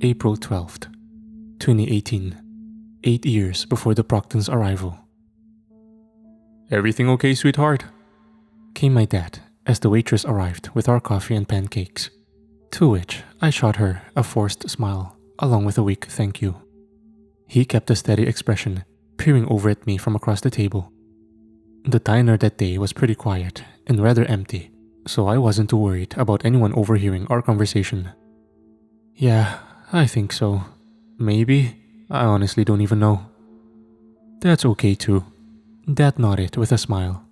April 12th, 2018, 8 years before the Procton's arrival. "Everything okay, sweetheart?" came my dad as the waitress arrived with our coffee and pancakes, to which I shot her a forced smile along with a weak thank you. He kept a steady expression, peering over at me from across the table. The diner that day was pretty quiet and rather empty, so I wasn't too worried about anyone overhearing our conversation. "Yeah, I think so. Maybe. I honestly don't even know." "That's okay too." Dad nodded with a smile.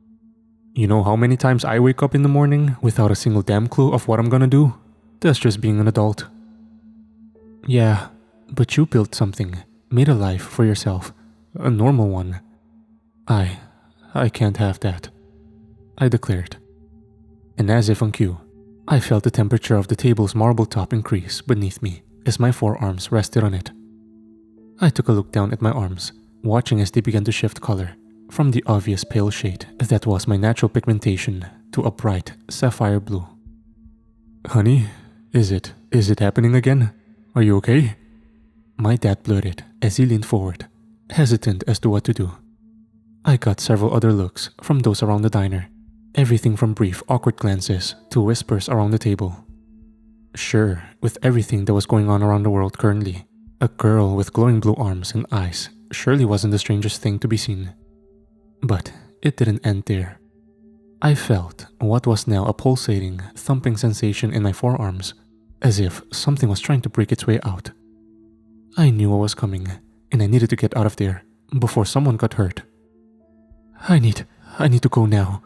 "You know how many times I wake up in the morning without a single damn clue of what I'm gonna do? That's just being an adult." "Yeah, but you built something, made a life for yourself, a normal one. I can't have that," I declared. And as if on cue, I felt the temperature of the table's marble top increase beneath me as my forearms rested on it. I took a look down at my arms, watching as they began to shift color from the obvious pale shade that was my natural pigmentation to a bright sapphire blue. "Honey, is it happening again? Are you okay?" My dad blurted as he leaned forward, hesitant as to what to do. I got several other looks from those around the diner, everything from brief awkward glances to whispers around the table. Sure, with everything that was going on around the world currently, a girl with glowing blue arms and eyes surely wasn't the strangest thing to be seen. But it didn't end there. I felt what was now a pulsating, thumping sensation in my forearms, as if something was trying to break its way out. I knew what was coming, and I needed to get out of there before someone got hurt. I need to go now,"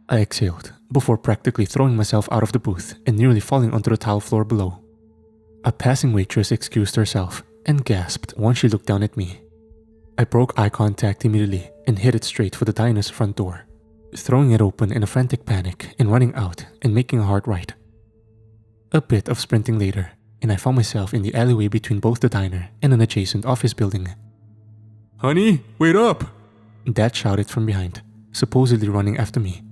I exhaled before practically throwing myself out of the booth and nearly falling onto the tile floor below. A passing waitress excused herself and gasped once she looked down at me. I broke eye contact immediately and headed straight for the diner's front door, throwing it open in a frantic panic and running out and making a hard right. A bit of sprinting later, and I found myself in the alleyway between both the diner and an adjacent office building. "Honey, wait up!" Dad shouted from behind, supposedly running after me.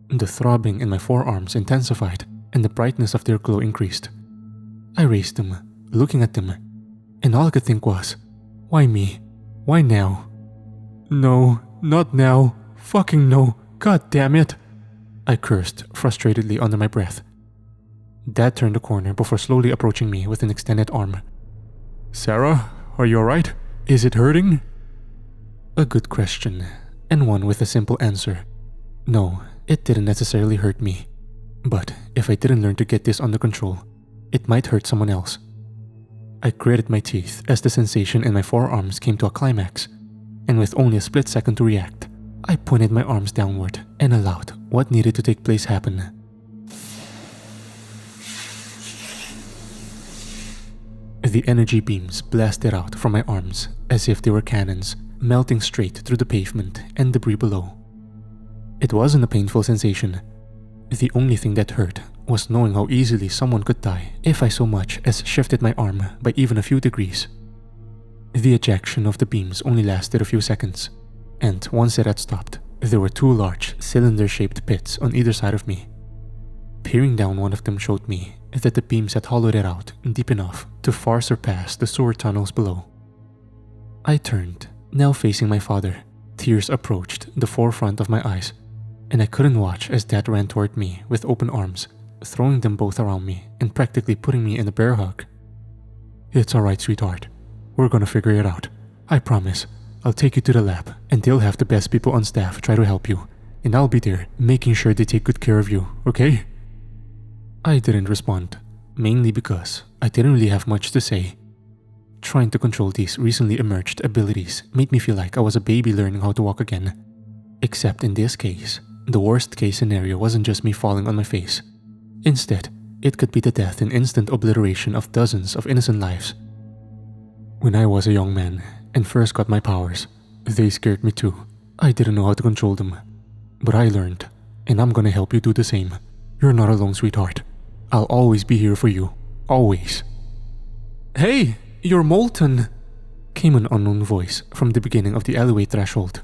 The throbbing in my forearms intensified and the brightness of their glow increased. I raised them, looking at them, and all I could think was, why me? Why now? "No, not now. Fucking no. God damn it!" I cursed frustratedly under my breath. Dad turned the corner before slowly approaching me with an extended arm. "Sarah, are you alright? Is it hurting?" A good question, and one with a simple answer. No, it didn't necessarily hurt me. But if I didn't learn to get this under control, it might hurt someone else. I gritted my teeth as the sensation in my forearms came to a climax, and with only a split second to react, I pointed my arms downward and allowed what needed to take place happen. The energy beams blasted out from my arms as if they were cannons, melting straight through the pavement and debris below. It wasn't a painful sensation. The only thing that hurt was knowing how easily someone could die if I so much as shifted my arm by even a few degrees. The ejection of the beams only lasted a few seconds, and once it had stopped, there were two large, cylinder-shaped pits on either side of me. Peering down one of them showed me that the beams had hollowed it out deep enough to far surpass the sewer tunnels below. I turned, now facing my father. Tears approached the forefront of my eyes, and I couldn't watch as Dad ran toward me with open arms, throwing them both around me and practically putting me in a bear hug. "It's alright, sweetheart. We're gonna figure it out. I promise. I'll take you to the lab, and they'll have the best people on staff try to help you, and I'll be there making sure they take good care of you, okay?" I didn't respond, mainly because I didn't really have much to say. Trying to control these recently emerged abilities made me feel like I was a baby learning how to walk again. Except in this case, the worst case scenario wasn't just me falling on my face. Instead, it could be the death and instant obliteration of dozens of innocent lives. When I was a young man and first got my powers, they scared me too. I didn't know how to control them. But I learned, and I'm gonna help you do the same. You're not alone, sweetheart. I'll always be here for you. Always. "Hey, you're molten," came an unknown voice from the beginning of the alleyway threshold.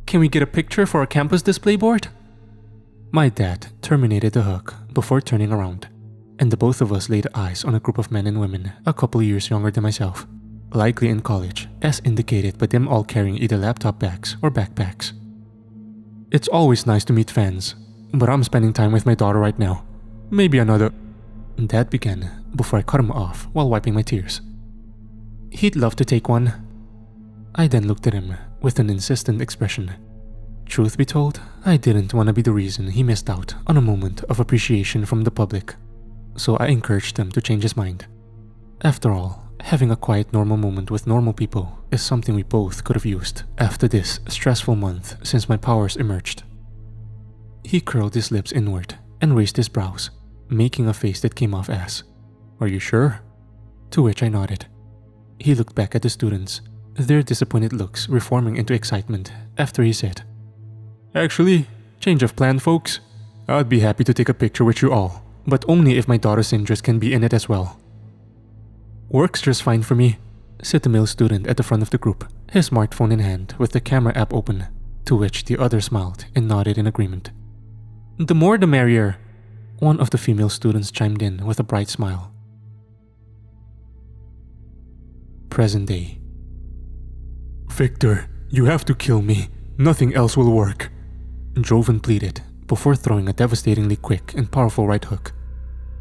"Can we get a picture for our campus display board?" My dad terminated the hug before turning around, and the both of us laid eyes on a group of men and women a couple years younger than myself, likely in college, as indicated by them all carrying either laptop bags or backpacks. It's always nice to meet fans, but I'm spending time with my daughter right now. Maybe another... Dad began before I cut him off while wiping my tears. He'd love to take one. I then looked at him with an insistent expression. Truth be told, I didn't want to be the reason he missed out on a moment of appreciation from the public, so I encouraged him to change his mind. After all, having a quiet normal moment with normal people is something we both could have used after this stressful month since my powers emerged. He curled his lips inward and raised his brows, making a face that came off as, "Are you sure?" To which I nodded. He looked back at the students, their disappointed looks reforming into excitement after he said, "Actually, change of plan, folks. I'd be happy to take a picture with you all, but only if my daughter's interest can be in it as well." "Works just fine for me," said the male student at the front of the group, his smartphone in hand with the camera app open, to which the other smiled and nodded in agreement. "The more the merrier," one of the female students chimed in with a bright smile. Present day. "Victor, you have to kill me. Nothing else will work," Droven pleaded before throwing a devastatingly quick and powerful right hook.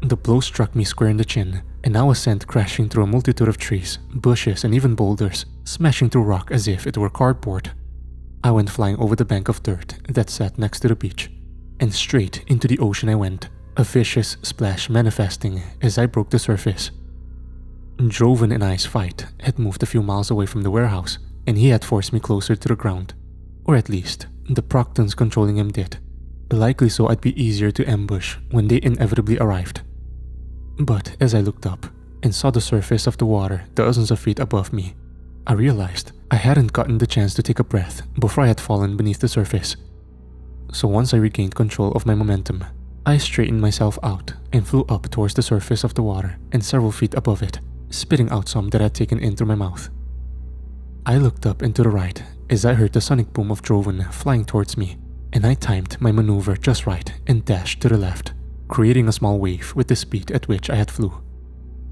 The blow struck me square in the chin, and I was sent crashing through a multitude of trees, bushes, and even boulders, smashing through rock as if it were cardboard. I went flying over the bank of dirt that sat next to the beach, and straight into the ocean I went, a vicious splash manifesting as I broke the surface. Droven and I's fight had moved a few miles away from the warehouse, and he had forced me closer to the ground. Or at least, the Proctons controlling him did. Likely so I'd be easier to ambush when they inevitably arrived. But as I looked up and saw the surface of the water dozens of feet above me, I realized I hadn't gotten the chance to take a breath before I had fallen beneath the surface. So once I regained control of my momentum, I straightened myself out and flew up towards the surface of the water and several feet above it, spitting out some that I had taken in through my mouth. I looked up and to the right as I heard the sonic boom of Droven flying towards me, and I timed my maneuver just right and dashed to the left, creating a small wave with the speed at which I had flew.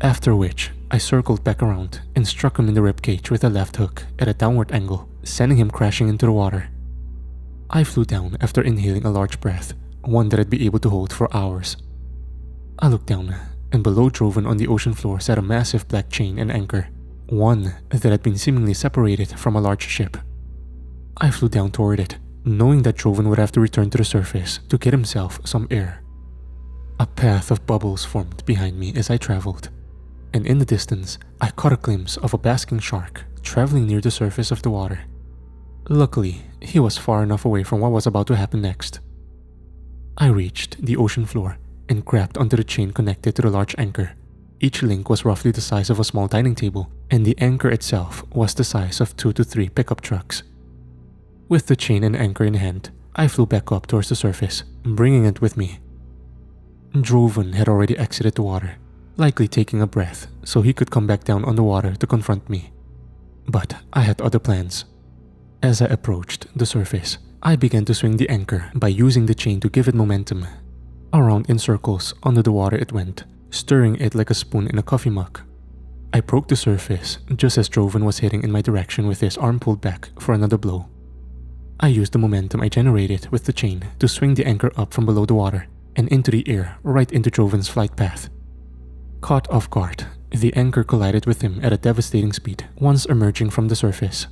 After which, I circled back around and struck him in the ribcage with a left hook at a downward angle, sending him crashing into the water. I flew down after inhaling a large breath, one that I'd be able to hold for hours. I looked down, and below Droven on the ocean floor sat a massive black chain and anchor, one that had been seemingly separated from a large ship. I flew down toward it, knowing that Droven would have to return to the surface to get himself some air. A path of bubbles formed behind me as I traveled, and in the distance, I caught a glimpse of a basking shark traveling near the surface of the water. Luckily, he was far enough away from what was about to happen next. I reached the ocean floor and grabbed onto the chain connected to the large anchor. Each link was roughly the size of a small dining table, and the anchor itself was the size of 2 to 3 pickup trucks. With the chain and anchor in hand, I flew back up towards the surface, bringing it with me. Droven had already exited the water, likely taking a breath so he could come back down on the water to confront me. But I had other plans. As I approached the surface, I began to swing the anchor by using the chain to give it momentum. Around in circles under the water it went, stirring it like a spoon in a coffee mug. I broke the surface just as Droven was heading in my direction with his arm pulled back for another blow. I used the momentum I generated with the chain to swing the anchor up from below the water and into the air right into Droven's flight path. Caught off guard, the anchor collided with him at a devastating speed once emerging from the surface.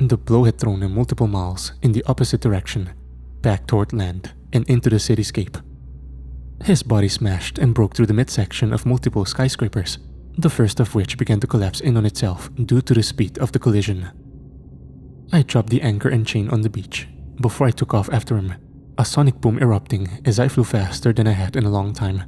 The blow had thrown him multiple miles in the opposite direction, back toward land and into the cityscape. His body smashed and broke through the midsection of multiple skyscrapers, the first of which began to collapse in on itself due to the speed of the collision. I dropped the anchor and chain on the beach before I took off after him, a sonic boom erupting as I flew faster than I had in a long time.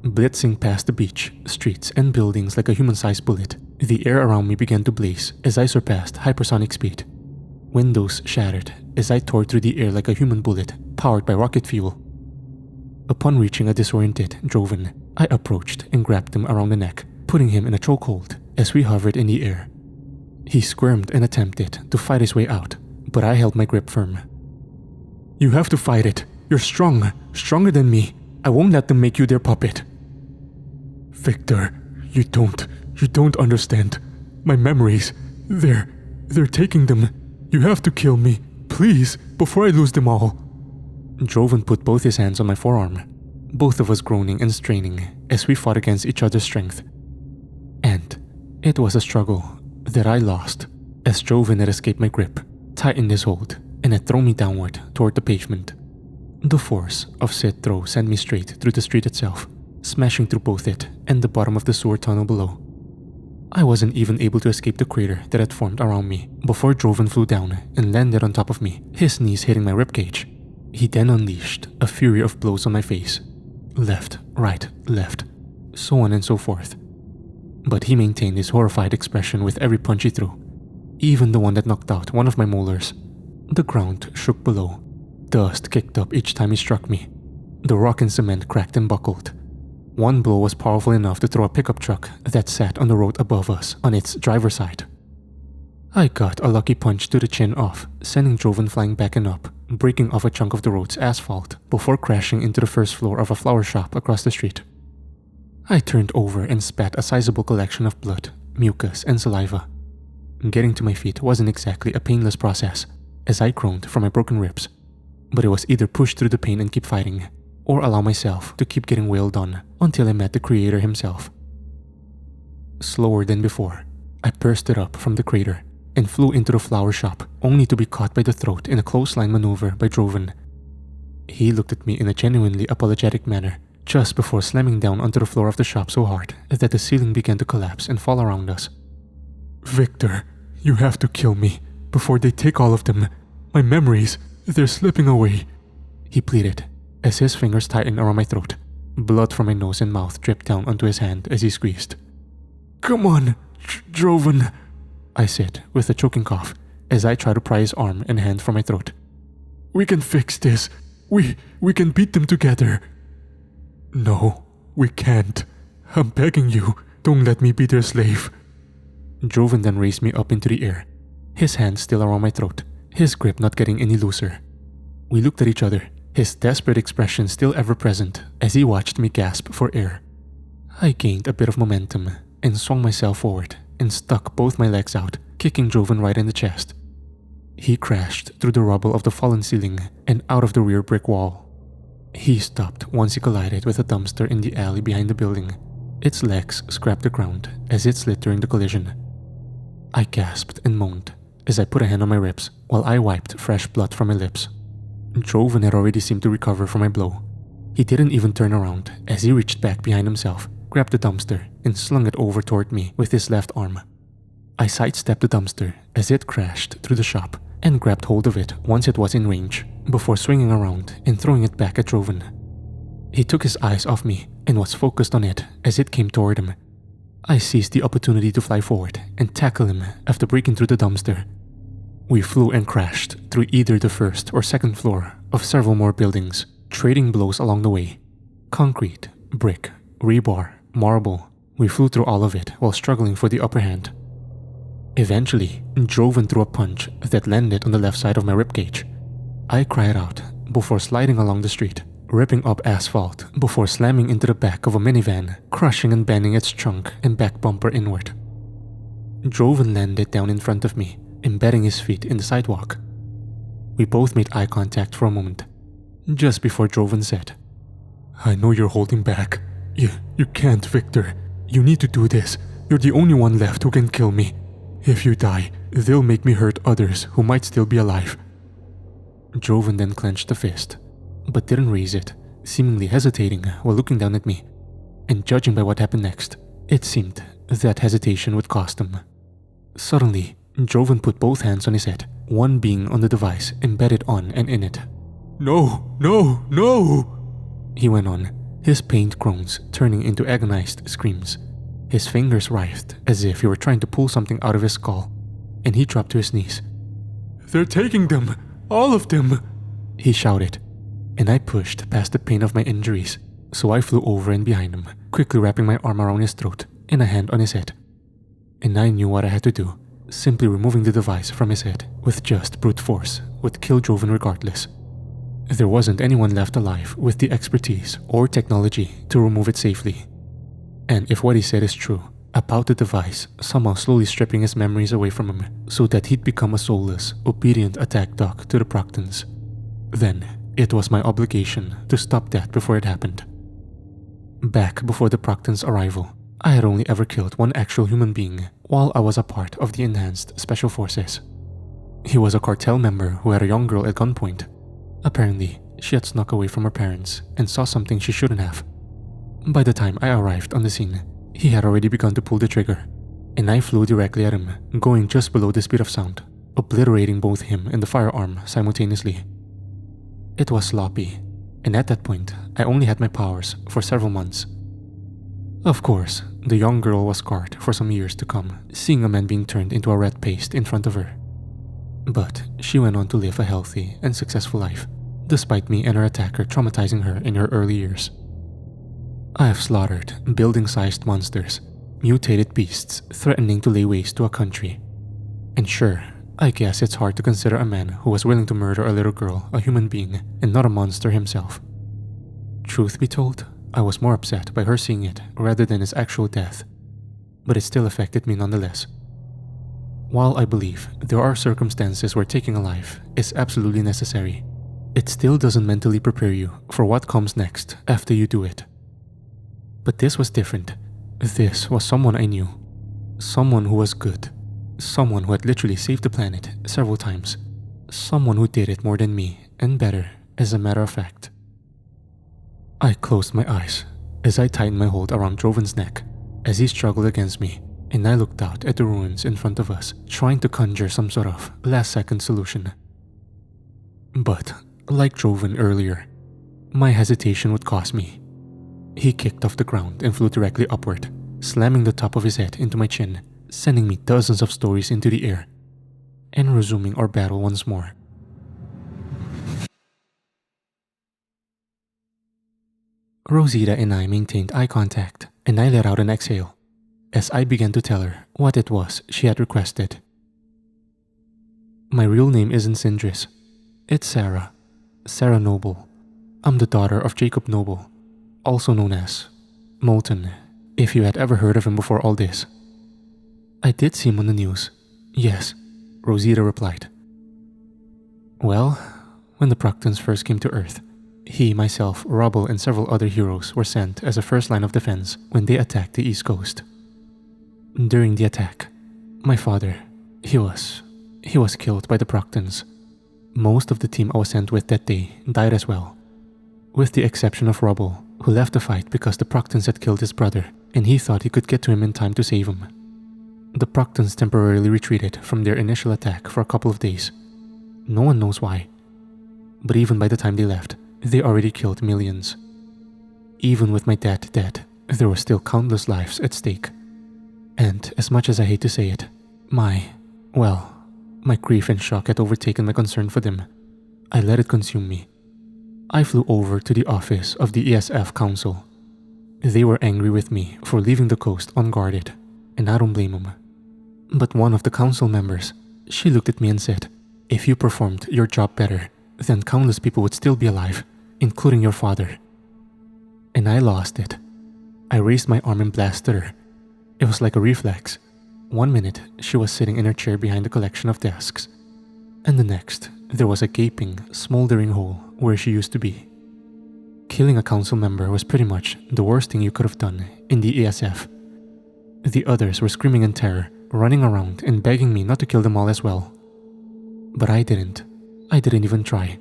Blitzing past the beach, streets, and buildings like a human-sized bullet, the air around me began to blaze as I surpassed hypersonic speed. Windows shattered as I tore through the air like a human bullet powered by rocket fuel. Upon reaching a disoriented Droven, I approached and grabbed him around the neck, putting him in a chokehold as we hovered in the air. He squirmed and attempted to fight his way out, but I held my grip firm. "You have to fight it. You're strong, stronger than me. I won't let them make you their puppet. Victor, you don't understand. My memories, they're taking them. You have to kill me, please, before I lose them all. Droven put both his hands on my forearm, both of us groaning and straining as we fought against each other's strength. And it was a struggle that I lost as Droven had escaped my grip, tightened his hold, and had thrown me downward toward the pavement. The force of said throw sent me straight through the street itself, smashing through both it and the bottom of the sewer tunnel below. I wasn't even able to escape the crater that had formed around me before Droven flew down and landed on top of me, his knees hitting my ribcage. He then unleashed a fury of blows on my face. Left, right, left, so on and so forth. But he maintained his horrified expression with every punch he threw, even the one that knocked out one of my molars. The ground shook below. Dust kicked up each time he struck me. The rock and cement cracked and buckled. One blow was powerful enough to throw a pickup truck that sat on the road above us on its driver's side. I got a lucky punch to the chin off, sending Droven flying back and up, breaking off a chunk of the road's asphalt before crashing into the first floor of a flower shop across the street. I turned over and spat a sizable collection of blood, mucus, and saliva. Getting to my feet wasn't exactly a painless process, as I groaned from my broken ribs, but it was either push through the pain and keep fighting, or allow myself to keep getting wailed on until I met the creator himself. Slower than before, I bursted up from the crater and flew into the flower shop, only to be caught by the throat in a clothesline maneuver by Droven. He looked at me in a genuinely apologetic manner, just before slamming down onto the floor of the shop so hard that the ceiling began to collapse and fall around us. Victor, you have to kill me before they take all of them. My memories, they're slipping away, he pleaded as his fingers tightened around my throat. Blood from my nose and mouth dripped down onto his hand as he squeezed. Come on, Droven, I said with a choking cough as I tried to pry his arm and hand from my throat. We can fix this. We can beat them together. No, we can't. I'm begging you, don't let me be their slave. Droven then raised me up into the air, his hand still around my throat, his grip not getting any looser. We looked at each other, his desperate expression still ever present as he watched me gasp for air. I gained a bit of momentum and swung myself forward and stuck both my legs out, kicking Droven right in the chest. He crashed through the rubble of the fallen ceiling and out of the rear brick wall. He stopped once he collided with a dumpster in the alley behind the building. Its legs scraped the ground as it slid during the collision. I gasped and moaned as I put a hand on my ribs while I wiped fresh blood from my lips. Droven had already seemed to recover from my blow. He didn't even turn around as he reached back behind himself, grabbed the dumpster, and slung it over toward me with his left arm. I sidestepped the dumpster as it crashed through the shop and grabbed hold of it once it was in range, before swinging around and throwing it back at Droven. He took his eyes off me and was focused on it as it came toward him. I seized the opportunity to fly forward and tackle him after breaking through the dumpster. We flew and crashed through either the first or second floor of several more buildings, trading blows along the way. Concrete, brick, rebar, marble. We flew through all of it while struggling for the upper hand. Eventually, Droven threw a punch that landed on the left side of my ribcage. I cried out before sliding along the street, ripping up asphalt before slamming into the back of a minivan, crushing and bending its trunk and back bumper inward. Droven landed down in front of me, embedding his feet in the sidewalk. We both made eye contact for a moment, just before Droven said, I know you're holding back. You can't, Victor. You need to do this. You're the only one left who can kill me. If you die, they'll make me hurt others who might still be alive. Droven then clenched a fist, but didn't raise it, seemingly hesitating while looking down at me. And judging by what happened next, it seemed that hesitation would cost him. Suddenly, Droven put both hands on his head, one being on the device embedded on and in it. No, no, no, he went on, his pained groans turning into agonized screams. His fingers writhed as if he were trying to pull something out of his skull, and he dropped to his knees. They're taking them, all of them, he shouted, and I pushed past the pain of my injuries, so I flew over and behind him, quickly wrapping my arm around his throat and a hand on his head. And I knew what I had to do. Simply removing the device from his head with just brute force would kill Droven regardless. There wasn't anyone left alive with the expertise or technology to remove it safely. And if what he said is true about the device somehow slowly stripping his memories away from him so that he'd become a soulless, obedient attack dog to the Proctons, then it was my obligation to stop that before it happened. Back before the Proctons' arrival, I had only ever killed one actual human being while I was a part of the Enhanced Special Forces. He was a cartel member who had a young girl at gunpoint. Apparently, she had snuck away from her parents and saw something she shouldn't have. By the time I arrived on the scene, he had already begun to pull the trigger, and I flew directly at him, going just below the speed of sound, obliterating both him and the firearm simultaneously. It was sloppy, and at that point, I only had my powers for several months. Of course, the young girl was scarred for some years to come, seeing a man being turned into a rat paste in front of her. But she went on to live a healthy and successful life, despite me and her attacker traumatizing her in her early years. I have slaughtered building-sized monsters, mutated beasts threatening to lay waste to a country. And sure, I guess it's hard to consider a man who was willing to murder a little girl a human being and not a monster himself. Truth be told, I was more upset by her seeing it rather than his actual death, but it still affected me nonetheless. While I believe there are circumstances where taking a life is absolutely necessary, it still doesn't mentally prepare you for what comes next after you do it. But this was different. This was someone I knew. Someone who was good. Someone who had literally saved the planet several times. Someone who did it more than me, and better, as a matter of fact. I closed my eyes as I tightened my hold around Droven's neck as he struggled against me, and I looked out at the ruins in front of us, trying to conjure some sort of last-second solution. But, like Droven earlier, my hesitation would cost me. He kicked off the ground and flew directly upward, slamming the top of his head into my chin, sending me dozens of stories into the air, and resuming our battle once more. Rosita and I maintained eye contact, and I let out an exhale as I began to tell her what it was she had requested. My real name isn't Sindris. It's Sarah. Sarah Noble. I'm the daughter of Jacob Noble, also known as Molten, if you had ever heard of him before all this. I did see him on the news. Yes, Rosita replied. Well, when the Proctons first came to Earth, he, myself, Rubble, and several other heroes were sent as a first line of defense when they attacked the East Coast. During the attack, my father, he was killed by the Proctons. Most of the team I was sent with that day died as well, with the exception of Rubble, who left the fight because the Proctons had killed his brother and he thought he could get to him in time to save him. The Proctons temporarily retreated from their initial attack for a couple of days. No one knows why. But even by the time they left, they already killed millions. Even with my dad dead, there were still countless lives at stake. And as much as I hate to say it, my grief and shock had overtaken my concern for them. I let it consume me. I flew over to the office of the ESF Council. They were angry with me for leaving the coast unguarded, and I don't blame them. But one of the council members, she looked at me and said, "If you performed your job better, then countless people would still be alive, including your father." And I lost it. I raised my arm and blasted her. It was like a reflex. One minute, she was sitting in her chair behind a collection of desks, and the next, there was a gaping, smoldering hole where she used to be. Killing a council member was pretty much the worst thing you could have done in the ESF. The others were screaming in terror, running around and begging me not to kill them all as well. But I didn't. I didn't even try.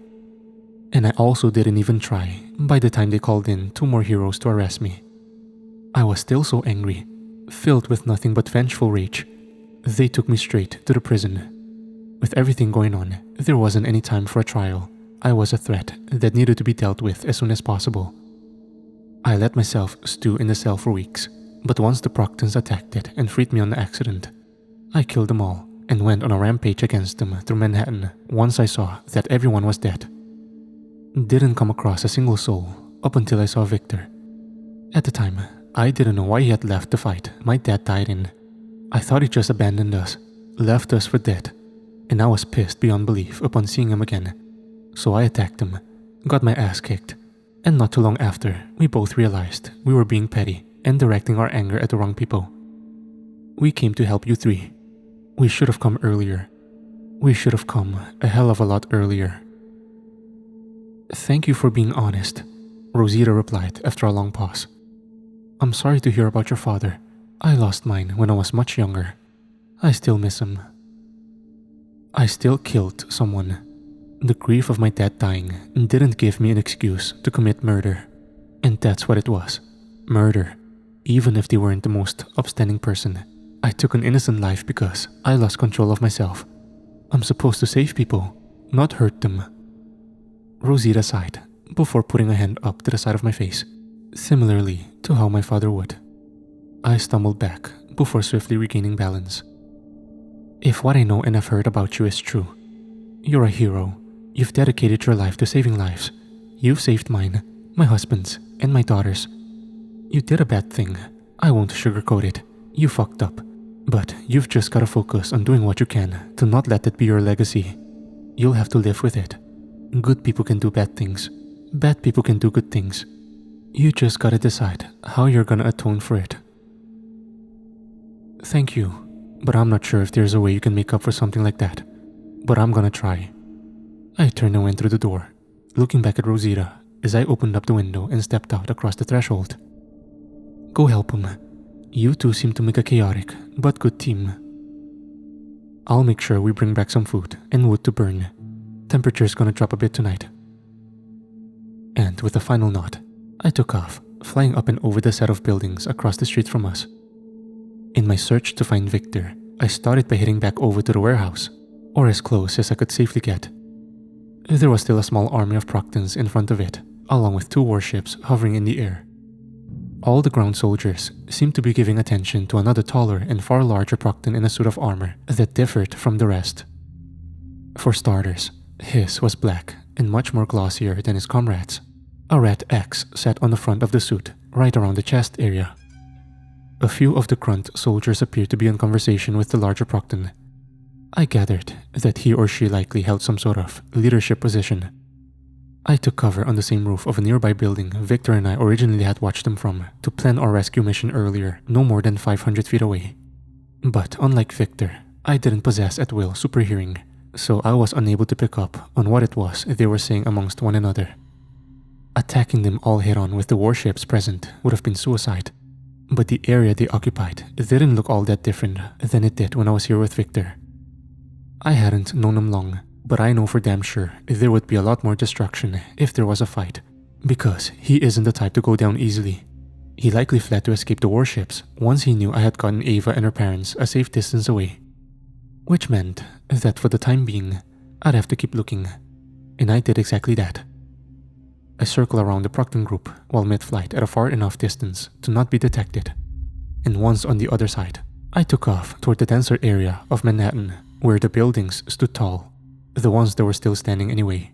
And I also didn't even try by the time they called in 2 more heroes to arrest me. I was still so angry, filled with nothing but vengeful rage. They took me straight to the prison. With everything going on, there wasn't any time for a trial. I was a threat that needed to be dealt with as soon as possible. I let myself stew in the cell for weeks, but once the Proctons attacked it and freed me on the accident, I killed them all and went on a rampage against them through Manhattan once I saw that everyone was dead. Didn't come across a single soul up until I saw Victor. At the time, I didn't know why he had left the fight my dad died in. I thought he just abandoned us, left us for dead, and I was pissed beyond belief upon seeing him again. So I attacked him, got my ass kicked, and not too long after, we both realized we were being petty and directing our anger at the wrong people. We came to help you three. We should have come earlier. We should have come a hell of a lot earlier. Thank you for being honest, Rosita replied after a long pause. I'm sorry to hear about your father. I lost mine when I was much younger. I still miss him. I still killed someone. The grief of my dad dying didn't give me an excuse to commit murder. And that's what it was. Murder. Even if they weren't the most upstanding person. I took an innocent life because I lost control of myself. I'm supposed to save people, not hurt them. Rosita sighed before putting a hand up to the side of my face, similarly to how my father would. I stumbled back before swiftly regaining balance. If what I know and have heard about you is true, you're a hero. You've dedicated your life to saving lives. You've saved mine, my husband's, and my daughter's. You did a bad thing. I won't sugarcoat it. You fucked up. But you've just gotta focus on doing what you can to not let it be your legacy. You'll have to live with it. Good people can do bad things. Bad people can do good things. You just gotta decide how you're gonna atone for it. Thank you, but I'm not sure if there's a way you can make up for something like that. But I'm gonna try. I turned and went through the door, looking back at Rosita as I opened up the window and stepped out across the threshold. Go help him. You two seem to make a chaotic but good team. I'll make sure we bring back some food and wood to burn. Temperature's gonna drop a bit tonight. And with a final nod, I took off, flying up and over the set of buildings across the street from us. In my search to find Victor, I started by heading back over to the warehouse, or as close as I could safely get. There was still a small army of Proctons in front of it, along with 2 warships hovering in the air. All the ground soldiers seemed to be giving attention to another taller and far larger Procton in a suit of armor that differed from the rest. For starters, his was black and much more glossier than his comrades. A red X sat on the front of the suit, right around the chest area. A few of the grunt soldiers appeared to be in conversation with the larger Procton. I gathered that he or she likely held some sort of leadership position. I took cover on the same roof of a nearby building Victor and I originally had watched them from to plan our rescue mission earlier, no more than 500 feet away. But unlike Victor, I didn't possess at will super hearing, so I was unable to pick up on what it was they were saying amongst one another. Attacking them all head-on with the warships present would have been suicide, but the area they occupied didn't look all that different than it did when I was here with Victor. I hadn't known him long, but I know for damn sure there would be a lot more destruction if there was a fight, because he isn't the type to go down easily. He likely fled to escape the warships once he knew I had gotten Ava and her parents a safe distance away. Which meant that for the time being, I'd have to keep looking, and I did exactly that. I circled around the Procton group while mid-flight at a far enough distance to not be detected, and once on the other side, I took off toward the denser area of Manhattan where the buildings stood tall, the ones that were still standing anyway.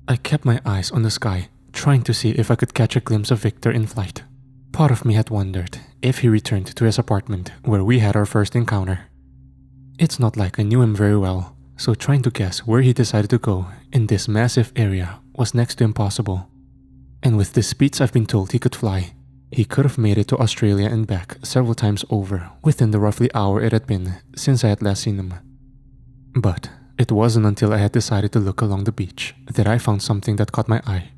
I kept my eyes on the sky, trying to see if I could catch a glimpse of Victor in flight. Part of me had wondered if he returned to his apartment where we had our first encounter. It's not like I knew him very well, so trying to guess where he decided to go in this massive area was next to impossible. And with the speeds I've been told he could fly, he could have made it to Australia and back several times over within the roughly hour it had been since I had last seen him. But it wasn't until I had decided to look along the beach that I found something that caught my eye.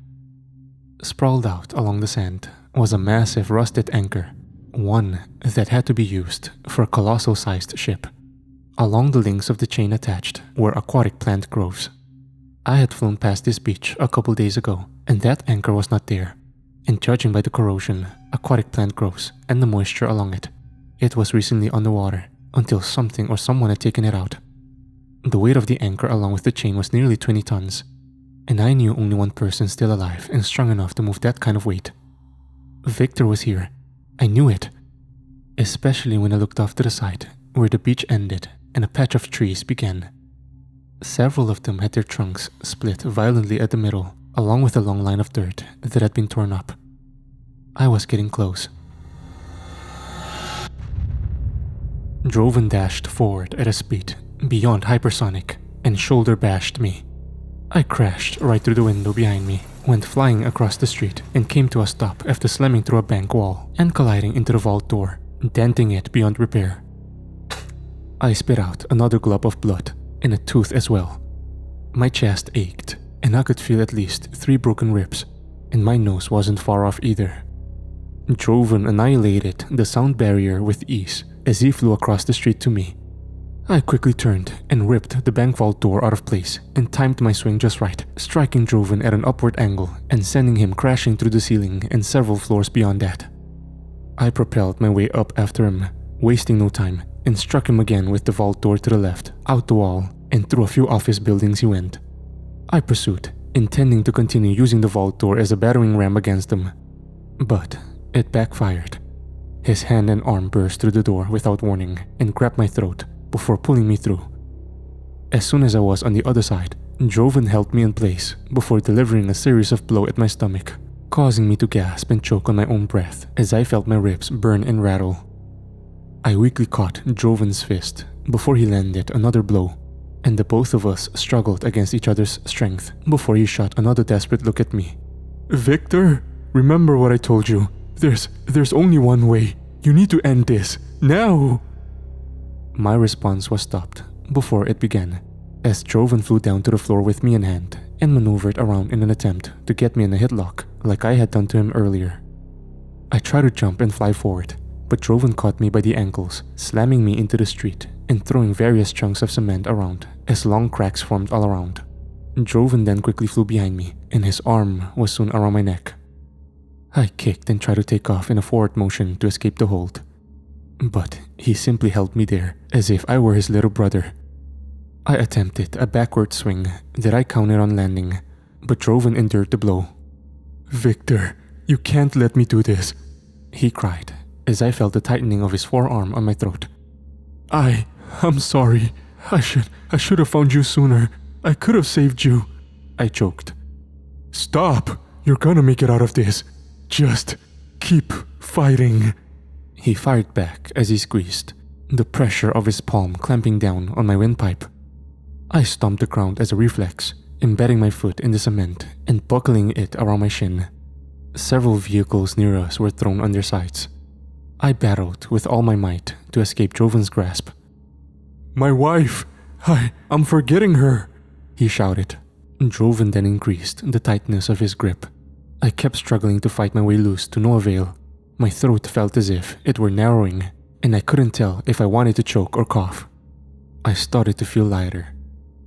Sprawled out along the sand was a massive rusted anchor, one that had to be used for a colossal-sized ship. Along the links of the chain attached were aquatic plant groves. I had flown past this beach a couple days ago, and that anchor was not there. And judging by the corrosion, aquatic plant grows, and the moisture along it, it was recently underwater until something or someone had taken it out. The weight of the anchor along with the chain was nearly 20 tons, and I knew only one person still alive and strong enough to move that kind of weight. Victor was here. I knew it. Especially when I looked off to the side where the beach ended and a patch of trees began. Several of them had their trunks split violently at the middle, along with a long line of dirt that had been torn up. I was getting close. Droven dashed forward at a speed beyond hypersonic and shoulder bashed me. I crashed right through the window behind me, went flying across the street, and came to a stop after slamming through a bank wall and colliding into the vault door, denting it beyond repair. I spit out another glob of blood, and a tooth as well. My chest ached, and I could feel at least 3 broken ribs, and my nose wasn't far off either. Droven annihilated the sound barrier with ease as he flew across the street to me. I quickly turned and ripped the bank vault door out of place and timed my swing just right, striking Droven at an upward angle and sending him crashing through the ceiling and several floors beyond that. I propelled my way up after him, wasting no time, and struck him again with the vault door to the left, out the wall, and through a few office buildings he went. I pursued, intending to continue using the vault door as a battering ram against him. But it backfired. His hand and arm burst through the door without warning and grabbed my throat before pulling me through. As soon as I was on the other side, Droven held me in place before delivering a series of blows at my stomach, causing me to gasp and choke on my own breath as I felt my ribs burn and rattle. I weakly caught Droven's fist before he landed another blow, and the both of us struggled against each other's strength before he shot another desperate look at me. "Victor, remember what I told you. There's only one way. You need to end this, now!" My response was stopped before it began, as Droven flew down to the floor with me in hand and maneuvered around in an attempt to get me in a headlock like I had done to him earlier. I tried to jump and fly forward, but Droven caught me by the ankles, slamming me into the street and throwing various chunks of cement around as long cracks formed all around. Droven then quickly flew behind me, and his arm was soon around my neck. I kicked and tried to take off in a forward motion to escape the hold, but he simply held me there as if I were his little brother. I attempted a backward swing that I counted on landing, but Droven endured the blow. "Victor, you can't let me do this," he cried as I felt the tightening of his forearm on my throat. I'm sorry. I should have found you sooner. I could have saved you," I choked. "Stop! You're gonna make it out of this. Just keep fighting," he fired back as he squeezed, the pressure of his palm clamping down on my windpipe. I stomped the ground as a reflex, embedding my foot in the cement and buckling it around my shin. Several vehicles near us were thrown on their sides. I battled with all my might to escape Droven's grasp. "My wife! I'm forgetting her!" he shouted. Droven then increased the tightness of his grip. I kept struggling to fight my way loose to no avail. My throat felt as if it were narrowing, and I couldn't tell if I wanted to choke or cough. I started to feel lighter.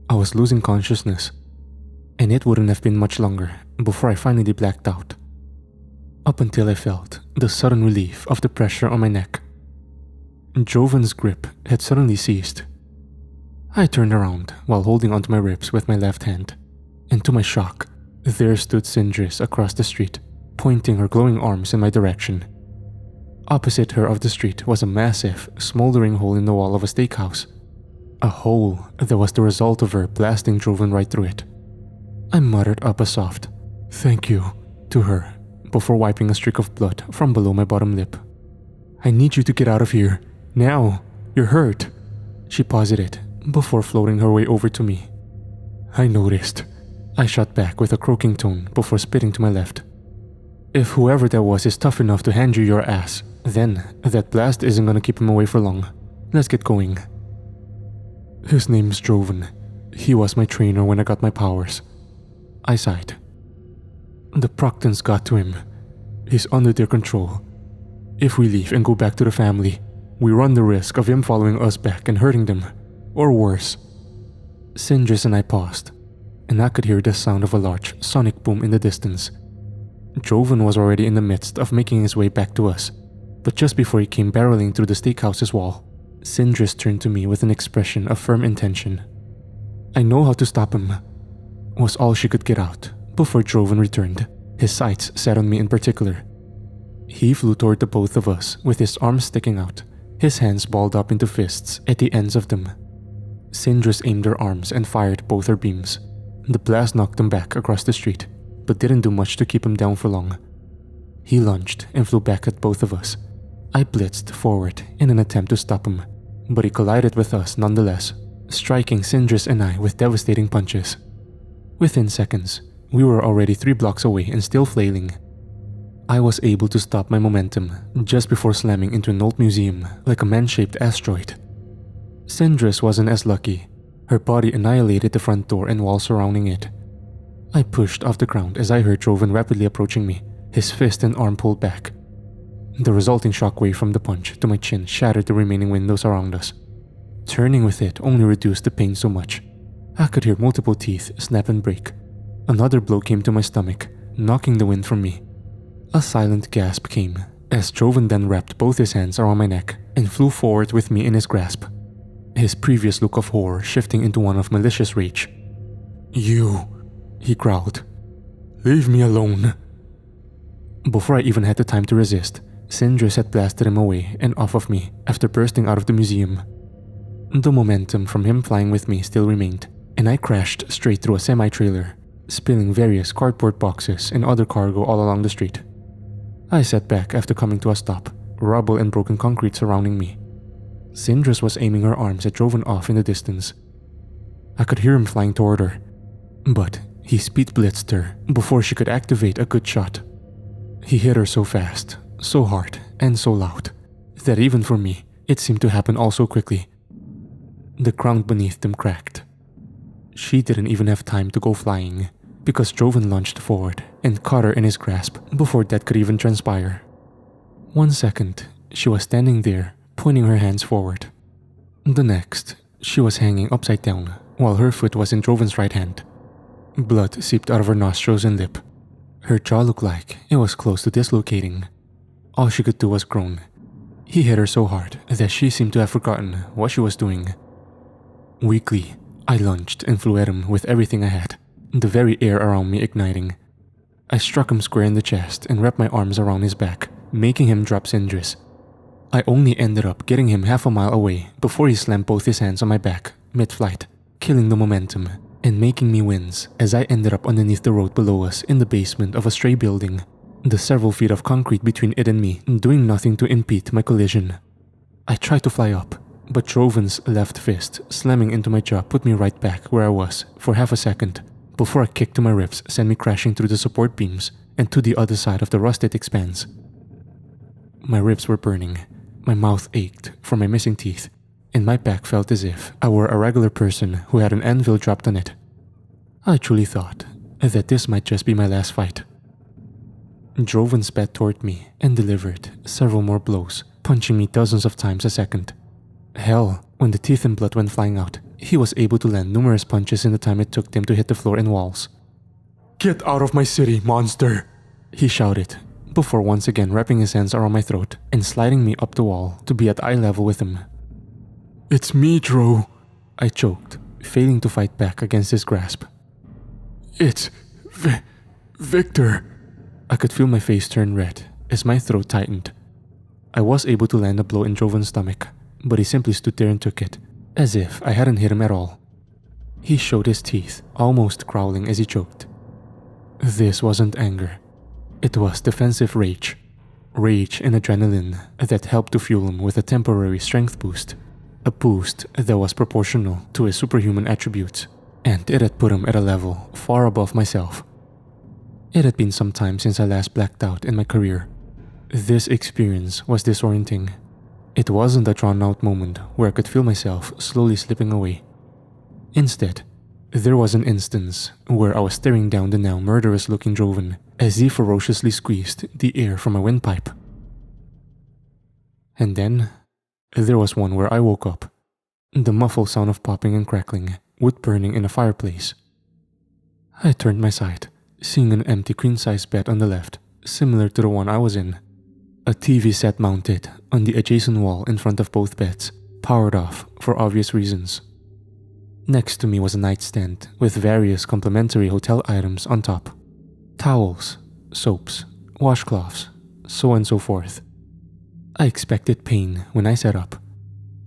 I was losing consciousness, and it wouldn't have been much longer before I finally blacked out. Up until I felt the sudden relief of the pressure on my neck. Droven's grip had suddenly ceased. I turned around while holding onto my ribs with my left hand, and to my shock, there stood Sindris across the street, pointing her glowing arms in my direction. Opposite her of the street was a massive, smoldering hole in the wall of a steakhouse. A hole that was the result of her blasting Droven right through it. I muttered up a soft, "Thank you," to her, before wiping a streak of blood from below my bottom lip. "I need you to get out of here. Now. You're hurt." She paused it before floating her way over to me. "I noticed," I shot back with a croaking tone before spitting to my left. "If whoever that was is tough enough to hand you your ass, then that blast isn't gonna keep him away for long. Let's get going." "His name's Droven. He was my trainer when I got my powers," I sighed. "The Proctons got to him. He's under their control. If we leave and go back to the family, we run the risk of him following us back and hurting them. Or worse." Sindris and I paused, and I could hear the sound of a large sonic boom in the distance. Droven was already in the midst of making his way back to us, but just before he came barreling through the steakhouse's wall, Sindris turned to me with an expression of firm intention. "I know how to stop him," was all she could get out before Droven returned, his sights set on me in particular. He flew toward the both of us with his arms sticking out, his hands balled up into fists at the ends of them. Sindris aimed her arms and fired both her beams. The blast knocked him back across the street, but didn't do much to keep him down for long. He lunged and flew back at both of us. I blitzed forward in an attempt to stop him, but he collided with us nonetheless, striking Sindris and I with devastating punches. Within seconds, we were already 3 blocks away and still flailing. I was able to stop my momentum just before slamming into an old museum like a man-shaped asteroid. Sindris wasn't as lucky. Her body annihilated the front door and wall surrounding it. I pushed off the ground as I heard Droven rapidly approaching me, his fist and arm pulled back. The resulting shockwave from the punch to my chin shattered the remaining windows around us. Turning with it only reduced the pain so much. I could hear multiple teeth snap and break. Another blow came to my stomach, knocking the wind from me. A silent gasp came as Droven then wrapped both his hands around my neck and flew forward with me in his grasp. His previous look of horror shifting into one of malicious rage. "You," he growled. "Leave me alone." Before I even had the time to resist, Sindris had blasted him away and off of me after bursting out of the museum. The momentum from him flying with me still remained, and I crashed straight through a semi-trailer, spilling various cardboard boxes and other cargo all along the street. I sat back after coming to a stop, rubble and broken concrete surrounding me. Sindris was aiming her arms at Droven off in the distance. I could hear him flying toward her, but he speed blitzed her before she could activate a good shot. He hit her so fast, so hard, and so loud, that even for me, it seemed to happen all so quickly. The ground beneath them cracked. She didn't even have time to go flying, because Droven launched forward and caught her in his grasp before that could even transpire. 1 second, she was standing there, pointing her hands forward. The next, she was hanging upside down, while her foot was in Droven's right hand. Blood seeped out of her nostrils and lip. Her jaw looked like it was close to dislocating. All she could do was groan. He hit her so hard that she seemed to have forgotten what she was doing. Weakly, I lunged and flew at him with everything I had, the very air around me igniting. I struck him square in the chest and wrapped my arms around his back, making him drop Sindris. I only ended up getting him half a mile away before he slammed both his hands on my back, mid-flight, killing the momentum and making me wince as I ended up underneath the road below us in the basement of a stray building, the several feet of concrete between it and me doing nothing to impede my collision. I tried to fly up, but Droven's left fist slamming into my jaw put me right back where I was for half a second before a kick to my ribs sent me crashing through the support beams and to the other side of the rusted expanse. My ribs were burning, my mouth ached from my missing teeth, and my back felt as if I were a regular person who had an anvil dropped on it. I truly thought that this might just be my last fight. Droven spat toward me and delivered several more blows, punching me dozens of times a second. Hell, when the teeth and blood went flying out, he was able to land numerous punches in the time it took them to hit the floor and walls. "Get out of my city, monster!" he shouted, before once again wrapping his hands around my throat and sliding me up the wall to be at eye level with him. "It's me, Dro," I choked, failing to fight back against his grasp. "It's Victor." I could feel my face turn red as my throat tightened. I was able to land a blow in Droven's stomach, but he simply stood there and took it, as if I hadn't hit him at all. He showed his teeth, almost growling as he choked. This wasn't anger. It was defensive rage. Rage and adrenaline that helped to fuel him with a temporary strength boost. A boost that was proportional to his superhuman attributes, and it had put him at a level far above myself. It had been some time since I last blacked out in my career. This experience was disorienting. It wasn't a drawn-out moment where I could feel myself slowly slipping away. Instead, there was an instance where I was staring down the now murderous-looking Droven as he ferociously squeezed the air from my windpipe. And then, there was one where I woke up. The muffled sound of popping and crackling, wood burning in a fireplace. I turned my side, seeing an empty queen-size bed on the left, similar to the one I was in. A TV set mounted on the adjacent wall in front of both beds, powered off for obvious reasons. Next to me was a nightstand with various complimentary hotel items on top. Towels, soaps, washcloths, so on and so forth. I expected pain when I sat up.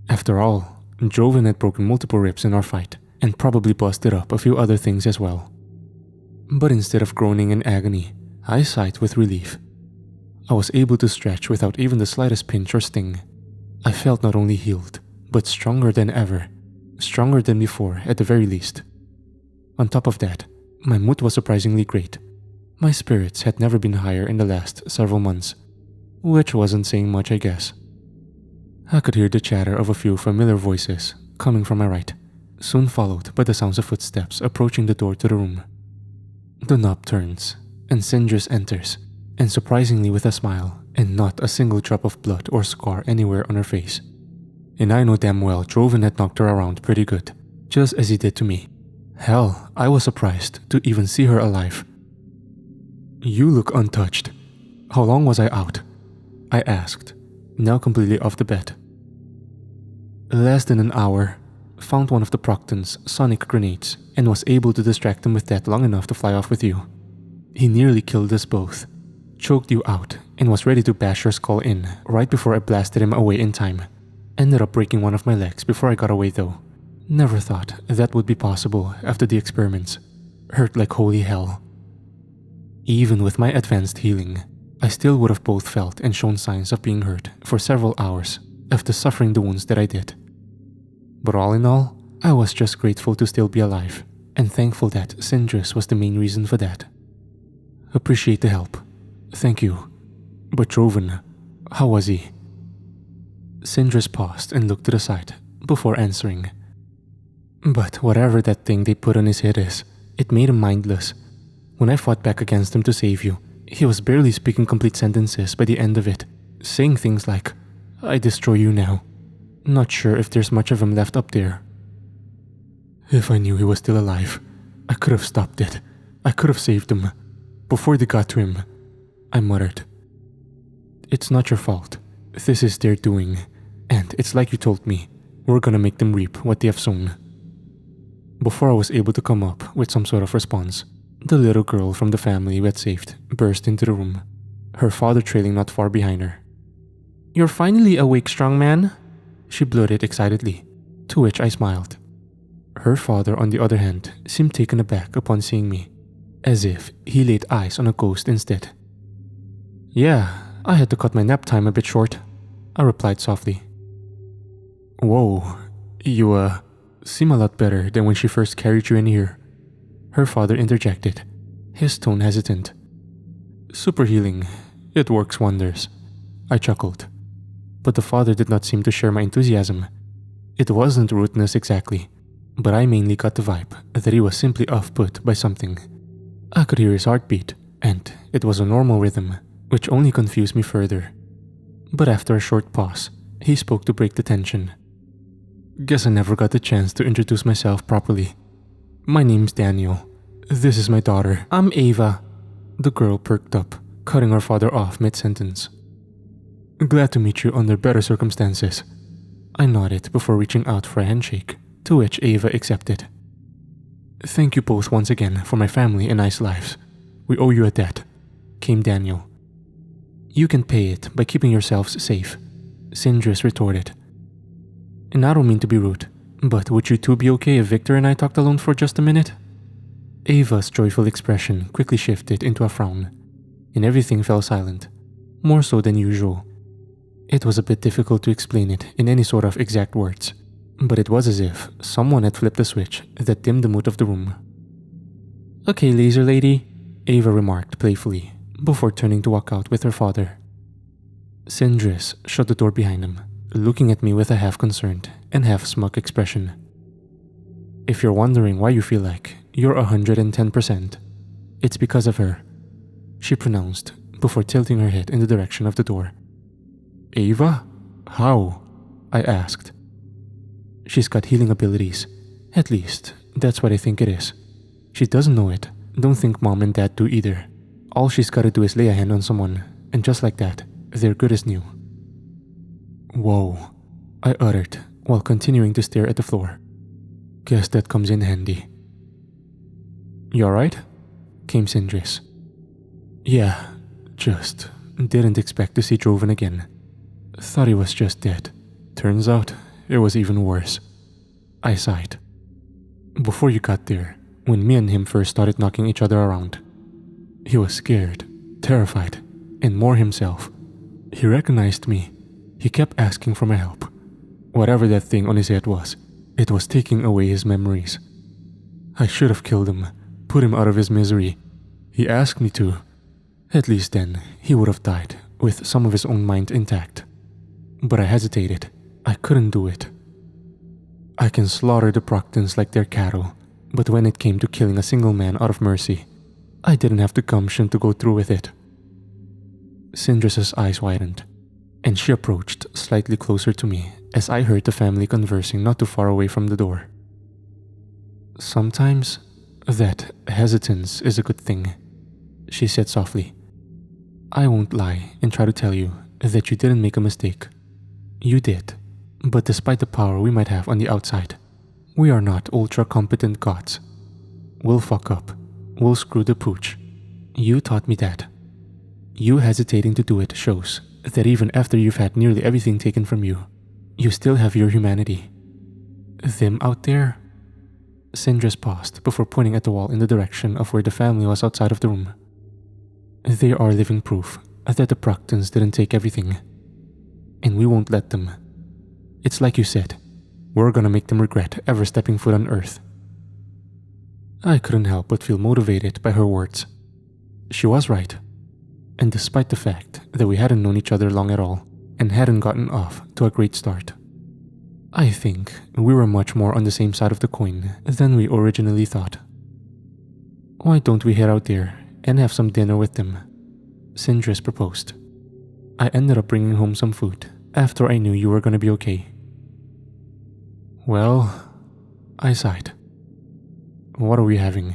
After all, Droven had broken multiple ribs in our fight and probably busted up a few other things as well. But instead of groaning in agony, I sighed with relief. I was able to stretch without even the slightest pinch or sting. I felt not only healed, but stronger than ever. Stronger than before at the very least. On top of that, My mood was surprisingly great. My spirits had never been higher in the last several months, which wasn't saying much, I guess. I could hear the chatter of a few familiar voices coming from my right, soon followed by the sounds of footsteps approaching the door to the room. The knob turns, and Sindris enters, and surprisingly with a smile and not a single drop of blood or scar anywhere on her face. And I know damn well Droven had knocked her around pretty good, just as he did to me. Hell, I was surprised to even see her alive. "You look untouched. How long was I out?" I asked, now completely off the bed. "Less than an hour. Found one of the Procton's sonic grenades and was able to distract him with that long enough to fly off with you. He nearly killed us both, choked you out, and was ready to bash your skull in right before I blasted him away in time. Ended up breaking one of my legs before I got away though. Never thought that would be possible after the experiments. Hurt like holy hell. Even with my advanced healing, I still would have both felt and shown signs of being hurt for several hours after suffering the wounds that I did. But all in all, I was just grateful to still be alive, and thankful that Sindris was the main reason for that. Appreciate the help. Thank you. But Droven, how was he?" Sindris paused and looked to the side before answering. "But whatever that thing they put on his head is, it made him mindless. When I fought back against him to save you, he was barely speaking complete sentences by the end of it, saying things like, 'I destroy you now.' Not sure if there's much of him left up there." "If I knew he was still alive, I could have stopped it. I could have saved him. Before they got to him," I muttered. "It's not your fault. This is their doing, and it's like you told me, we're gonna make them reap what they have sown." Before I was able to come up with some sort of response, the little girl from the family we had saved burst into the room, her father trailing not far behind her. "You're finally awake, strong man," she blurted excitedly, to which I smiled. Her father, on the other hand, seemed taken aback upon seeing me, as if he laid eyes on a ghost instead. "Yeah, I had to cut my nap time a bit short," I replied softly. "Whoa, you seem a lot better than when she first carried you in here," her father interjected, his tone hesitant. "Super healing, it works wonders," I chuckled. But the father did not seem to share my enthusiasm. It wasn't rudeness exactly, but I mainly got the vibe that he was simply off-put by something. I could hear his heartbeat, and it was a normal rhythm, which only confused me further. But after a short pause, he spoke to break the tension. "Guess I never got the chance to introduce myself properly. My name's Daniel. This is my daughter. I'm Ava." The girl perked up, cutting her father off mid-sentence. "Glad to meet you under better circumstances." I nodded before reaching out for a handshake, to which Ava accepted. "Thank you both once again for my family and nice lives. We owe you a debt," came Daniel. "You can pay it by keeping yourselves safe," Sindris retorted. "And I don't mean to be rude, but would you two be okay if Victor and I talked alone for just a minute?" Ava's joyful expression quickly shifted into a frown, and everything fell silent, more so than usual. It was a bit difficult to explain it in any sort of exact words, but it was as if someone had flipped a switch that dimmed the mood of the room. "Okay, laser lady," Ava remarked playfully, before turning to walk out with her father. Sindris shut the door behind him, looking at me with a half-concerned and half-smug expression. "If you're wondering why you feel like you're 110%, it's because of her," she pronounced before tilting her head in the direction of the door. "Ava? How?" I asked. "She's got healing abilities. At least, that's what I think it is. She doesn't know it. Don't think mom and dad do either. All she's gotta do is lay a hand on someone, and just like that, they're good as new." "Whoa," I uttered while continuing to stare at the floor. "Guess that comes in handy." "You alright?" came Sindris. "Yeah, just didn't expect to see Droven again. Thought he was just dead. Turns out it was even worse." I sighed. "Before you got there, when me and him first started knocking each other around, he was scared, terrified, and more himself. He recognized me. He kept asking for my help. Whatever that thing on his head was, it was taking away his memories. I should have killed him, put him out of his misery. He asked me to. At least then, he would have died, with some of his own mind intact. But I hesitated. I couldn't do it. I can slaughter the Proctons like they're cattle, but when it came to killing a single man out of mercy, I didn't have the gumption to go through with it. Syndra's eyes widened, and she approached slightly closer to me as I heard the family conversing not too far away from the door. Sometimes, that hesitance is a good thing, she said softly. I won't lie and try to tell you that you didn't make a mistake. You did, but despite the power we might have on the outside, we are not ultra-competent gods. We'll fuck up. We'll screw the pooch. You taught me that. You hesitating to do it shows that even after you've had nearly everything taken from you, you still have your humanity. Them out there? Syndra's paused before pointing at the wall in the direction of where the family was outside of the room. They are living proof that the Proctons didn't take everything. And we won't let them. It's like you said, we're gonna make them regret ever stepping foot on Earth. I couldn't help but feel motivated by her words. She was right. And despite the fact that we hadn't known each other long at all and hadn't gotten off to a great start, I think we were much more on the same side of the coin than we originally thought. Why don't we head out there and have some dinner with them? Syndra's proposed. I ended up bringing home some food after I knew you were going to be okay. Well, I sighed. What are we having?